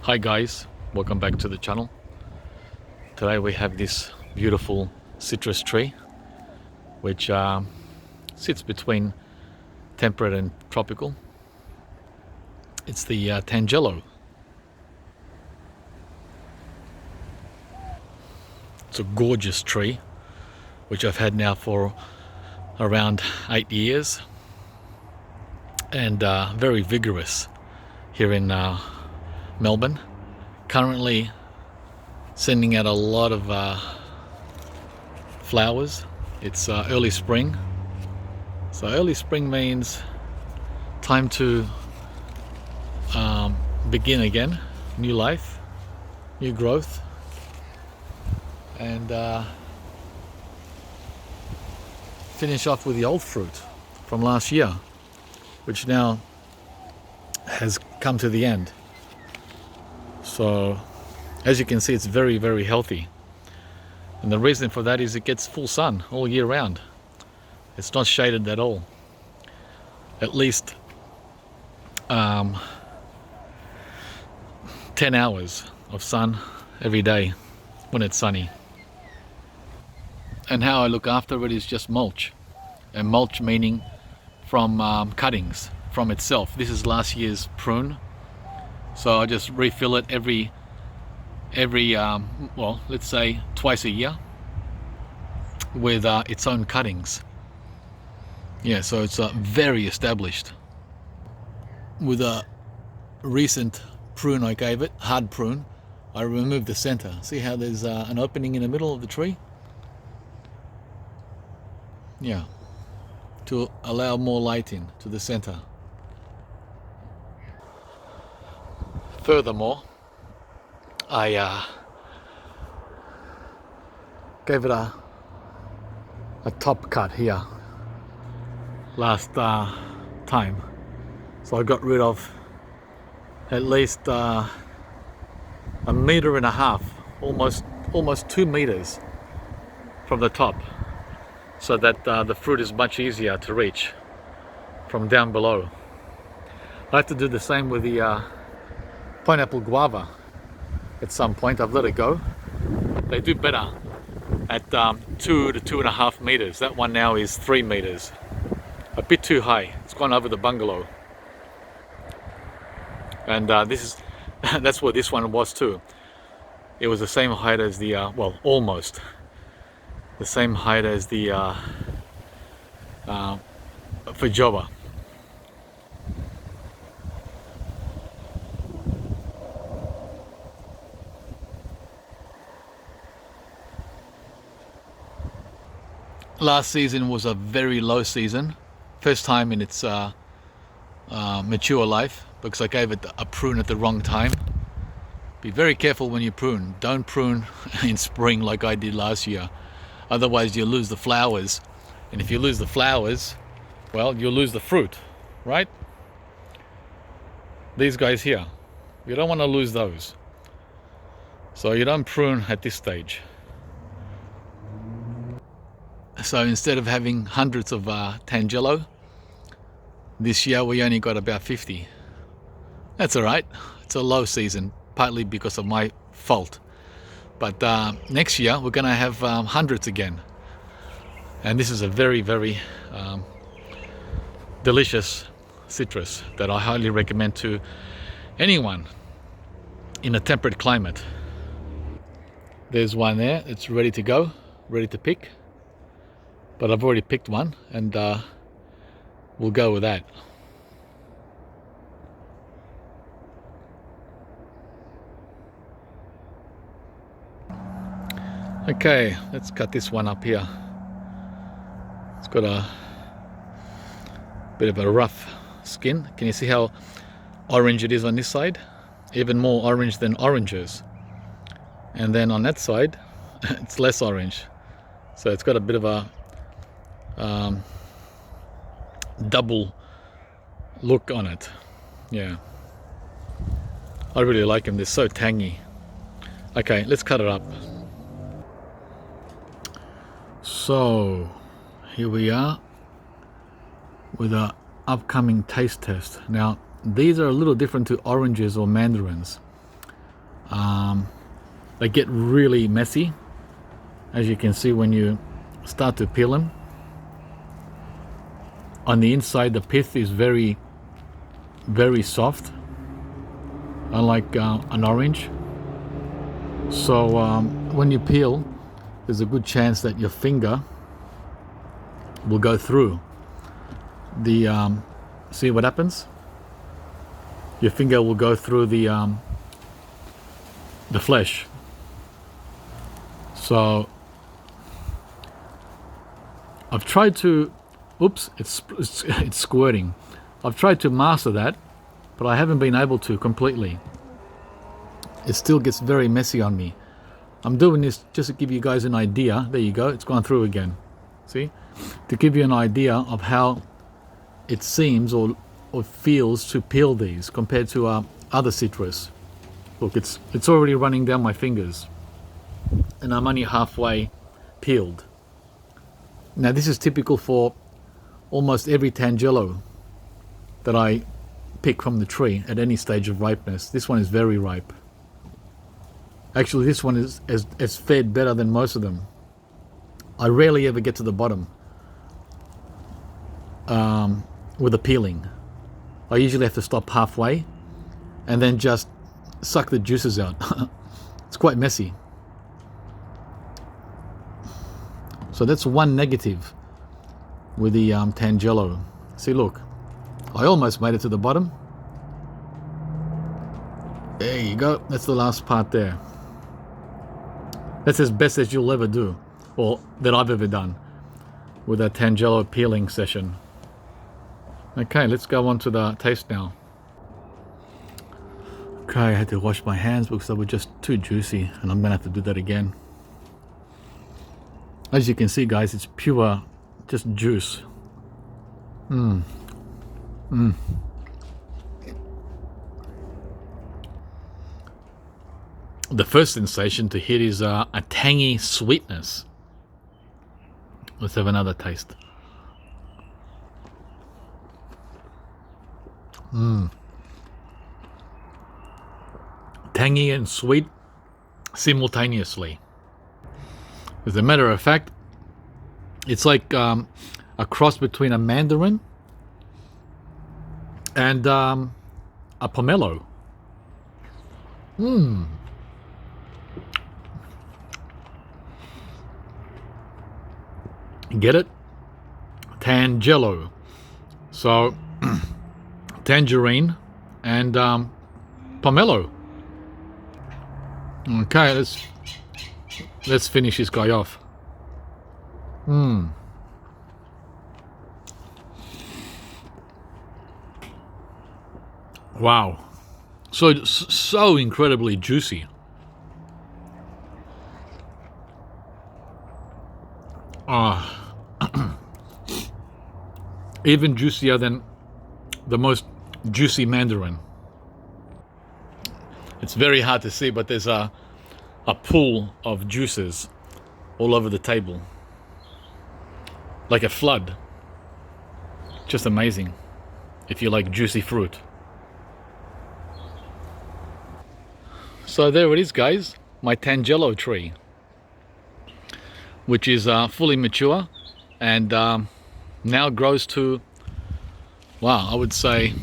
Hi guys, welcome back to the channel. Today we have this beautiful citrus tree which sits between temperate and tropical. It's the Tangelo. It's a gorgeous tree which I've had now for around 8 years and very vigorous here in Melbourne. Currently sending out a lot of flowers. It's early spring, so early spring means time to begin again, new life, new growth, and finish off with the old fruit from last year, which now has come to the end. So as you can see, it's very, very healthy. And the reason for that is it gets full sun all year round. It's not shaded at all. At least 10 hours of sun every day when it's sunny. And how I look after it is just mulch. And mulch meaning from cuttings from itself. This is last year's prune. So I just refill it every well, let's say twice a year with its own cuttings. Yeah, so it's very established. With a recent prune I gave it, hard prune, I removed the center. See how there's an opening in the middle of the tree? Yeah, to allow more light in to the center. Furthermore, I gave it a top cut here last time, so I got rid of at least 1.5 meters, almost 2 meters from the top, so that the fruit is much easier to reach from down below. I have to do the same with the pineapple guava. At some point I've let it go. They do better at 2 to 2.5 meters. That one now is 3 meters. A bit too high. It's gone over the bungalow. And this is that's what this one was too. It was the same height as the well, almost the same height as the Fruitopia. Last season was a very low season, first time in its mature life, because I gave it a prune at the wrong time. Be very careful when you prune. Don't prune in spring like I did last year, otherwise you'll lose the flowers, and if you lose the flowers, well, you'll lose the fruit, right? These guys here, you don't want to lose those, so you don't prune at this stage. So instead of having hundreds of Tangelo, this year we only got about 50. That's all right. It's a low season, partly because of my fault. But next year we're going to have hundreds again. And this is a very, very delicious citrus that I highly recommend to anyone in a temperate climate. There's one there. It's ready to go, ready to pick. But I've already picked one, and we'll go with that. Okay, let's cut this one up here. It's got a bit of a rough skin. Can you see how orange it is on this side? Even more orange than oranges. And then on that side, it's less orange. So it's got a bit of a double look on it. Yeah, I really like them. They're so tangy. Okay, let's cut it up. So here we are with our upcoming taste test. Now these are a little different to oranges or mandarins. They get really messy, as you can see when you start to peel them. On the inside, the pith is very, very soft, unlike an orange. So when you peel, there's a good chance that your finger will go through the see what happens? Your finger will go through the flesh. So I've tried to, oops, it's squirting. I've tried to master that, but I haven't been able to completely. It still gets very messy on me. I'm doing this just to give you guys an idea. There you go, it's gone through again. See? To give you an idea of how it seems or feels to peel these compared to other citrus. Look, it's already running down my fingers, and I'm only halfway peeled. Now this is typical for almost every Tangelo that I pick from the tree at any stage of ripeness. This one is very ripe. Actually, this one is fared better than most of them. I rarely ever get to the bottom with a peeling. I usually have to stop halfway and then just suck the juices out. It's quite messy. So that's one negative with the Tangelo. See, look, I almost made it to the bottom. There you go, that's the last part there. That's as best as you'll ever do, or that I've ever done with a Tangelo peeling session. Okay, let's go on to the taste now. Okay, I had to wash my hands because they were just too juicy, and I'm gonna have to do that again. As you can see, guys, it's pure, just juice. The first sensation to hit is a tangy sweetness. Let's have another taste. Tangy and sweet simultaneously. As a matter of fact, it's like a cross between a mandarin and a pomelo. Get it? Tangelo. So tangerine and pomelo. Okay, let's finish this guy off. Wow, so incredibly juicy. Even juicier than the most juicy mandarin. It's very hard to see, but there's a pool of juices all over the table, like a flood. Just amazing if you like juicy fruit. So there it is, guys, my Tangelo tree, which is fully mature and now grows to, wow, I would say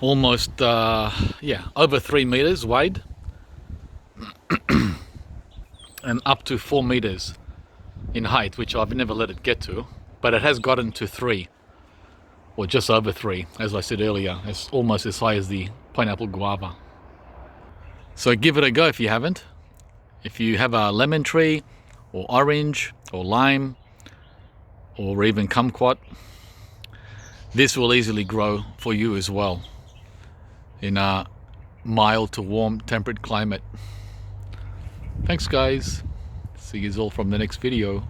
almost over 3 meters wide and up to 4 meters in height, which I've never let it get to, but it has gotten to 3 or just over 3, as I said earlier. It's almost as high as the pineapple guava. So give it a go if you haven't. If you have a lemon tree or orange or lime or even kumquat, this will easily grow for you as well in a mild to warm temperate climate. Thanks, guys. See you all from the next video.